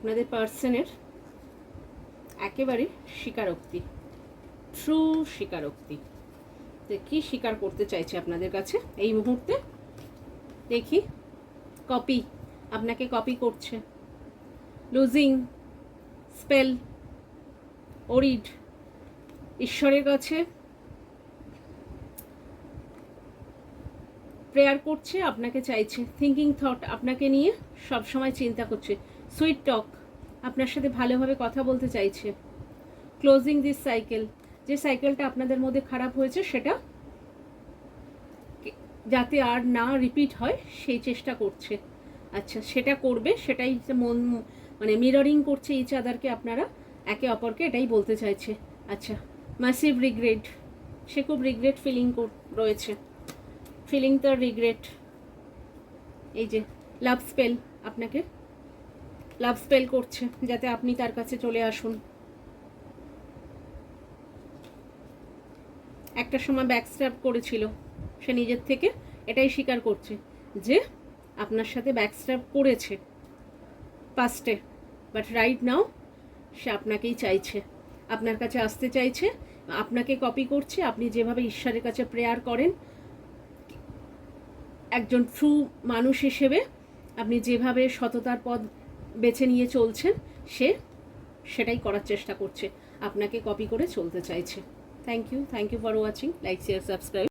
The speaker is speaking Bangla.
আপনাদের পার্সনের একেবারে স্বীকারোক্তি, ট্রু স্বীকারোক্তি। তো কী স্বীকার করতে চাইছে আপনাদের কাছে এই মুহূর্তে দেখি। কপি, আপনাকে কপি করছে, লুজিং, স্পেল, ওরিড, ঈশ্বরের কাছে প্রেয়ার করছে, আপনাকে চাইছে, থিঙ্কিং থট আপনাকে নিয়ে সব সময় চিন্তা করছে, সুইট টক আপনার সাথে ভালোভাবে কথা বলতে চাইছে, ক্লোজিং দিস সাইকেল, যে সাইকেলটা আপনাদের মধ্যে খারাপ হয়েছে সেটা যাতে আর না রিপিট হয় সেই চেষ্টা করছে। আচ্ছা, সেটা করবে, সেটাই মন মানে মিররিং করছে ইচ আদারকে, আপনারা একে অপরকে এটাই বলতে চাইছে। আচ্ছা, ম্যাসিভ রিগ্রেট, সে খুব রিগ্রেট ফিলিং রয়েছে, ফিলিং তার রিগ্রেট। এই যে লাভ স্পেল, আপনাকে লাভ স্পেল করছে যাতে আপনি তার কাছে চলে আসুন। একটা সময় ব্যাকস্ট্যাব করেছিল, সে নিজের থেকে এটাই স্বীকার করছে যে আপনার সাথে ব্যাকস্ট্যাব করেছে পাস্টে, বাট রাইট নাও সে আপনাকেই চাইছে, আপনার কাছে আসতে চাইছে, আপনাকে কপি করছে। আপনি যেভাবে ঈশ্বরের কাছে প্রেয়ার করেন, একজন ট্রু মানুষ হিসেবে আপনি যেভাবে সততার পথ বেছে নিয়ে চলছেন, সে সেটাই করার চেষ্টা করছে, আপনাকে কপি করে চলতে চাইছে। Thank you for watching, like share subscribe.